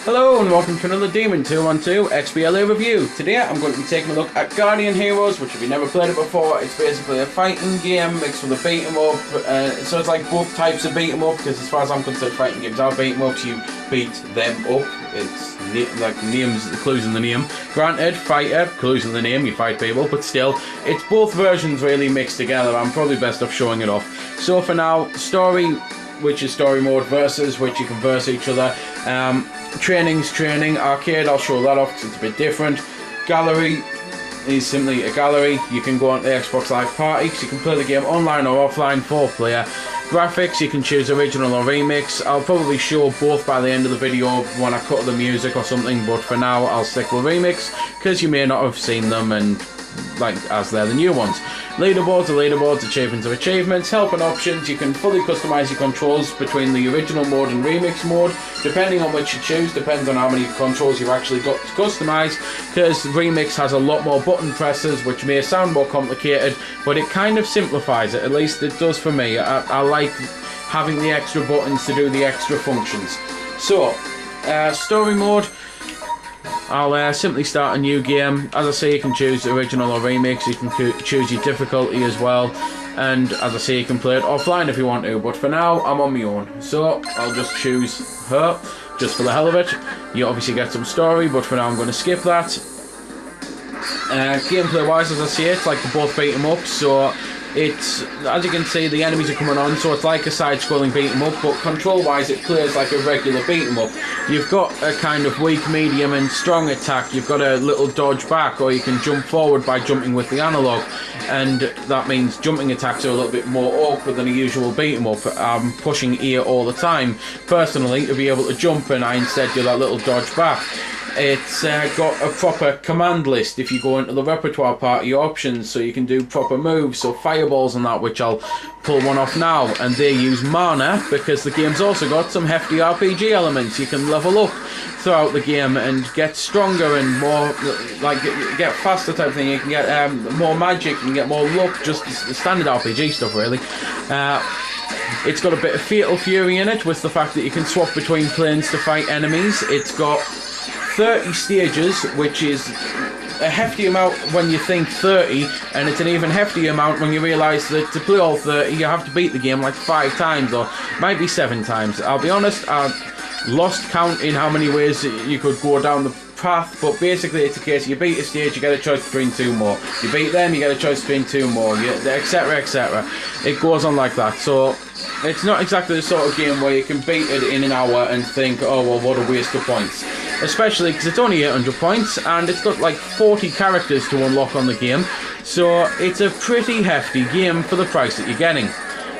Hello and welcome to another Demon 212 XBL review. Today I'm going to be taking a look at Guardian Heroes, which if you've never played it before, it's basically a fighting game mixed with a beat 'em up. So it's like both types of beat 'em up, because as far as I'm concerned, fighting games are beat 'em ups. You beat them up. It's like names, clues in the name. Granted, fighter, clues in the name, you fight people, but still, it's both versions really mixed together. I'm probably best off showing it off. So for now, story, which is story mode, versus, which you can verse each other. Training's training. Arcade, I'll show that off because it's a bit different. Gallery is simply a gallery. You can go on the Xbox Live Party, so you can play the game online or offline, 4-player. Graphics, you can choose original or remix. I'll probably show both by the end of the video when I cut the music or something, but for now I'll stick with remix because you may not have seen them, and like as they're the new ones. Leaderboards, achievements of achievements, help and options. You can fully customize your controls between the original mode and remix mode, depending on which you choose. Depends on how many controls you've actually got to customize, because remix has a lot more button presses, which may sound more complicated, but it kind of simplifies it. At least it does for me. I like having the extra buttons to do the extra functions. So story mode, I'll simply start a new game. As I say, you can choose original or remix. You can choose your difficulty as well. And as I say, you can play it offline if you want to. But for now, I'm on my own. So I'll just choose her, just for the hell of it. You obviously get some story, but for now I'm going to skip that. Gameplay wise, as I say, it's like they both beat 'em up. So it's, as you can see, the enemies are coming on, so it's like a side-scrolling beat 'em up, but control-wise it plays like a regular beat 'em up. You've got a kind of weak, medium and strong attack. You've got a little dodge back, or you can jump forward by jumping with the analog, and that means jumping attacks are a little bit more awkward than a usual beat 'em up. I'm pushing ear all the time, personally, to be able to jump, and I instead do that little dodge back. It's got a proper command list if you go into the repertoire part of your options, so you can do proper moves, so fireballs and that, which I'll pull one off now, and they use mana, because the game's also got some hefty RPG elements. You can level up throughout the game and get stronger and more, like, get faster type thing. You can get more magic, you can get more luck, just the standard RPG stuff really. It's got a bit of Fatal Fury in it, with the fact that you can swap between planes to fight enemies. It's got 30 stages, which is a hefty amount when you think 30, and it's an even heftier amount when you realise that to play all 30 you have to beat the game like 5 times, or might be 7 times. I'll be honest, I've lost count in how many ways you could go down the path, but basically it's a case you beat a stage, you get a choice between 2 more. You beat them, you get a choice between 2 more, etc, etc. It goes on like that, so it's not exactly the sort of game where you can beat it in an hour and think, oh well, what a waste of points. Especially because it's only 800 points and it's got like 40 characters to unlock on the game, so it's a pretty hefty game for the price that you're getting.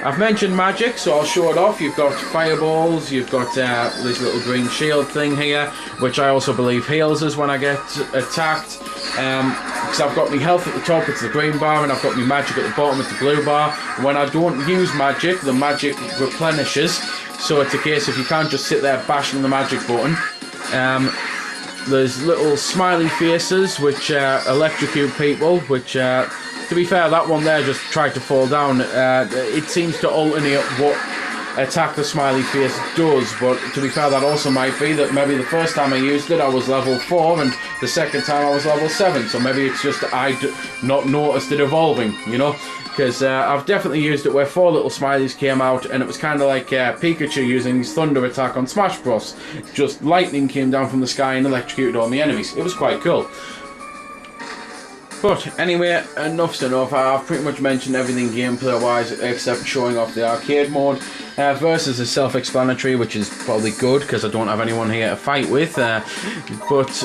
I've mentioned magic, so I'll show it off. You've got fireballs, you've got this little green shield thing here, which I also believe heals us when I get attacked. Because I've got my health at the top, it's the green bar, and I've got my magic at the bottom, it's the blue bar. When I don't use magic, the magic replenishes, so it's a case if you can't just sit there bashing the magic button. There's little smiley faces which electrocute people, which to be fair, that one there just tried to fall down. It seems to alternate what attack the smiley face does, but to be fair, that also might be that maybe the first time I used it I was level 4 and the second time I was level 7, so maybe it's just that I not noticed it evolving, you know, because I've definitely used it where 4 little smileys came out, and it was kind of like Pikachu using his thunder attack on Smash Bros. Just lightning came down from the sky and electrocuted all the enemies. It was quite cool. But anyway, enough's enough. I've pretty much mentioned everything gameplay wise except showing off the arcade mode. Versus is self-explanatory, which is probably good because I don't have anyone here to fight with. But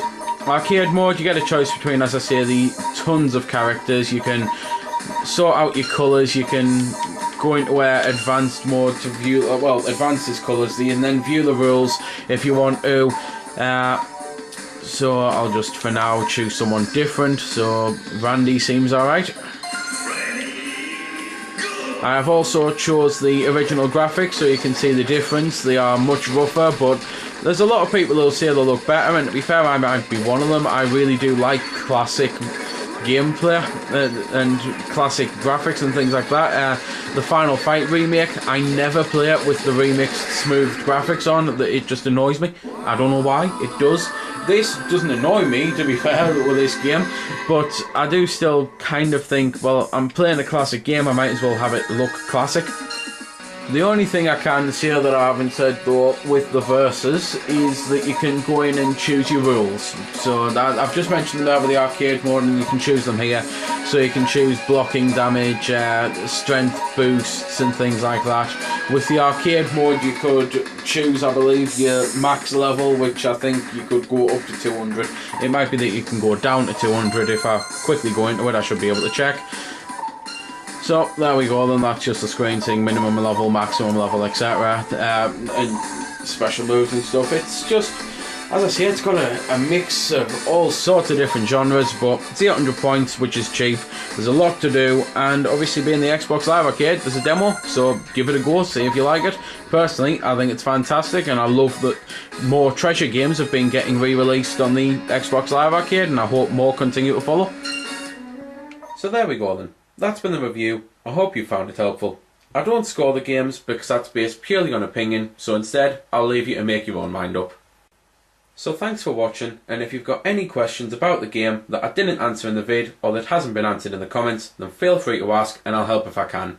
arcade mode, you get a choice between, as I say, the tons of characters. You can sort out your colours, you can go into advanced mode to view, well, advanced is colours, and then view the rules if you want to. So I'll just for now choose someone different, so Randy seems alright. I have also chose the original graphics so you can see the difference. They are much rougher, but there's a lot of people who'll say they look better, and to be fair, I might be one of them. I really do like classic gameplay and classic graphics and things like that. The Final Fight remake, I never play it with the remixed smooth graphics on. It just annoys me. I don't know why, it does. This doesn't annoy me, to be fair, with this game, but I do still kind of think, well, I'm playing a classic game, I might as well have it look classic. The only thing I can say that I haven't said though with the verses is that you can go in and choose your rules. So that, I've just mentioned them there with the arcade mode, and you can choose them here. So you can choose blocking damage, strength boosts and things like that. With the arcade mode you could choose, I believe, your max level, which I think you could go up to 200. It might be that you can go down to 200. If I quickly go into it I should be able to check. So there we go then, that's just the screen saying minimum level, maximum level, etc. And special moves and stuff. It's just, as I say, it's got a mix of all sorts of different genres, but it's 800 points, which is cheap. There's a lot to do, and obviously being the Xbox Live Arcade, there's a demo, so give it a go, see if you like it. Personally, I think it's fantastic, and I love that more Treasure games have been getting re-released on the Xbox Live Arcade, and I hope more continue to follow. So there we go then. That's been the review. I hope you found it helpful. I don't score the games because that's based purely on opinion, so instead I'll leave you to make your own mind up. So thanks for watching, and if you've got any questions about the game that I didn't answer in the vid or that hasn't been answered in the comments, then feel free to ask and I'll help if I can.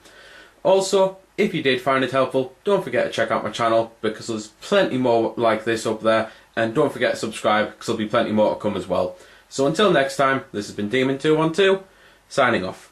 Also, if you did find it helpful, don't forget to check out my channel because there's plenty more like this up there, and don't forget to subscribe because there'll be plenty more to come as well. So until next time, this has been Demon212, signing off.